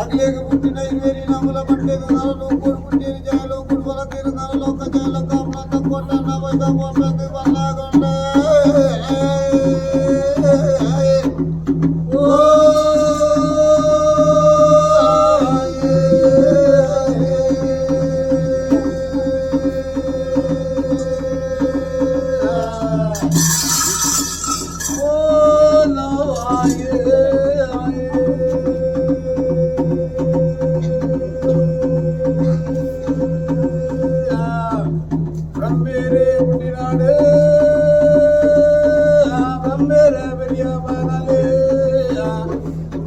అగ్లేకి పుట్టిన ఇవేరి నముల పట్టేది నరలు కొడుకుంటే జాయలు కుడుపల తీరు నరలో కజాల కామనంత కొట్ట నవైద పోతుంది వల్లగొండ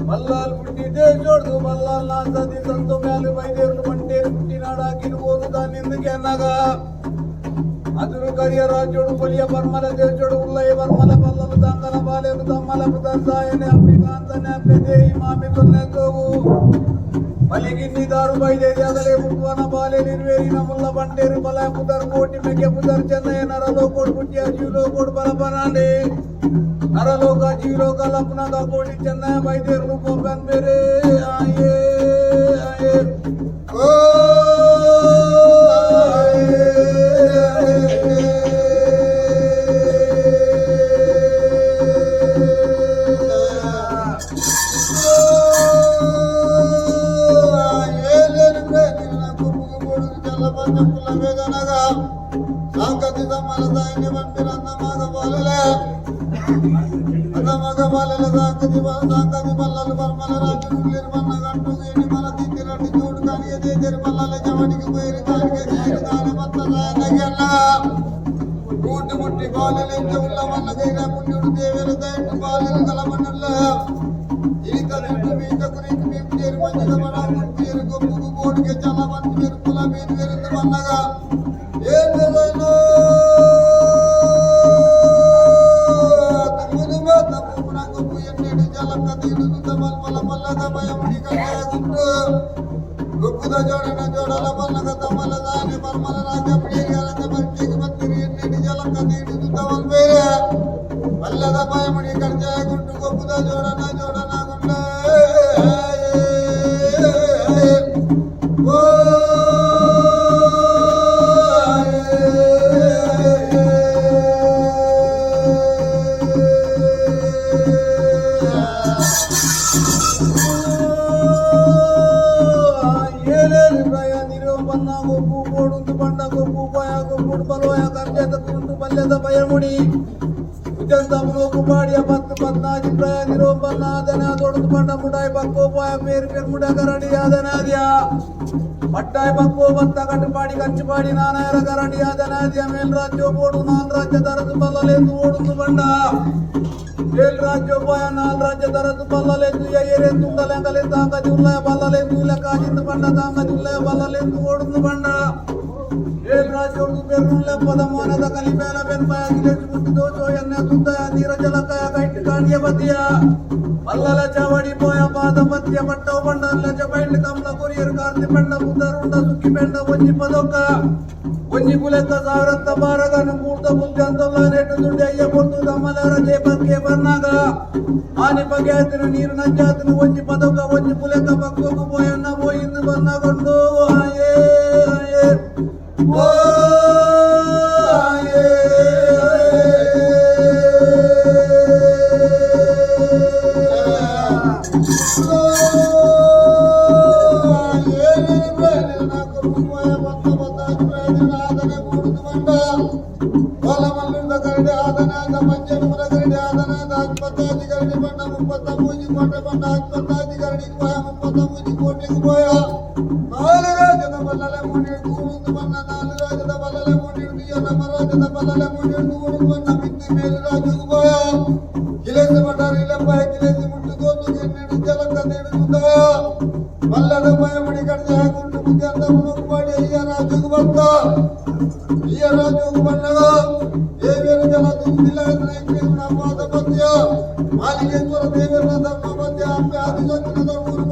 మల్లాలు పుట్టితే చూడు మల్లాలు నా సది సంతో మేలు బయదేరులు పంటేరు పుట్టినాడా కిరువోదు దాన్ని ఎందుకెన్నగా అదురు కరియ రాజ్యుడు పొలియ బర్మల దేశుడు ఉల్లయ్య బర్మల పల్లలు దంగన బాలేరు దమ్మలకు దర్శాయని అమ్మికాంతని అప్పెదేయి మామి తొన్నెతోవు మలిగిన్ని దారు బయదేరి అదలే పుట్టువన బాలే నిర్వేరిన ముల్ల పంటేరు బల పుదర్ కోటి మెగ్గ పుదర్ చెన్నయ్య నరలో కోడి పుట్టి అజీలో కోడి బలపరాండి నరలోక జీలోక లప్నగా కోడి చెన్నయ్య బయదేరు పోకన్ బేరే ఆయే ఆయే ఓ ముట్టి బాలలు ఉల్ల వల్లగైనా పుణ్యుడు దేవేలు దైటు బాలలు కలమన్నల్ల ఈ కరెంటు మీటకు నీకు మేము చేరు మంచిగా మన పేరు గొప్పకు బోడికి చాలా మంది పేరు కుల మీద వెరుంది వల్లగా ఏం తెలియను తమ్ముడు తమ్ము నా గొప్ప ఎన్నెడు జలక్క తీరుదు తమల్మల మల్లగా భయముడి కట్టాగుంటూ గొప్పద జోడన జోడల మల్లగ తమ్మల దాని మర్మల రాజపుడి గలక మట్టికి మత్తిరి ఎన్నెడు జలక్క తీరుదు తమల్ పేరే మల్లగ భయముడి కట్టాగుంటూ గొప్పద జోడన జోడన గుండ భయముడి పాడియ పత్తు పద్నాజి ప్రయాణి రోపన్నాదన తొడుతు పండ ముడాయి పక్కో పోయ పేరు పేరు ముడగరణి యాదనాద్యా పట్టాయి పక్కో బత్త కట్టుపాడి కంచిపాడి నానాయర గరణి యాదనాద్య మేల్ రాజ్యో పోడు నాల్ రాజ్య దరదు బల్లలేదు ఓడుతు బండ మేల్ రాజ్యో పోయ నాల్ రాజ్య దరదు బల్లలేదు ఎయ్యరే తుంగలెంగలే తాంగ జుల్లయ బల్లలేదు లెక్కాజిందు బండ తాంగ జుల్లయ బల్లలేదు ఓడుతు బండ రాజోడు పెరుల పదమోనద కలిపేల పెన్పయ గిలేసి ముట్టుతో చోయన్న తుద్దయ నీరజలకయ కైట్ కాణ్యవతియ మల్లల చవడి పోయ పాదపత్య పట్టవ బండల చపైండ్ కమల కొరియర్ కార్తి పెండ ముద్దరుండ సుక్కి పెండ వంజి పదొక్క వంజి పులెక్క సారత్త బారగను మూర్త బుద్ధంతల్ల నెట్టు దుండి అయ్య పొట్టు దమ్మలర చేపక్కే బర్నాగా ఆని పగేతిన నీరు నజ్జాతిన వంజి పదొక్క వంజి పులెక్క పక్కకు పోయన్న పోయింది బన్నగొండు ఆయే ఆయే ఓ మాలికేశ్వర దేవేంద్ర ధర్మ మధ్య ఆది జన పూర్వ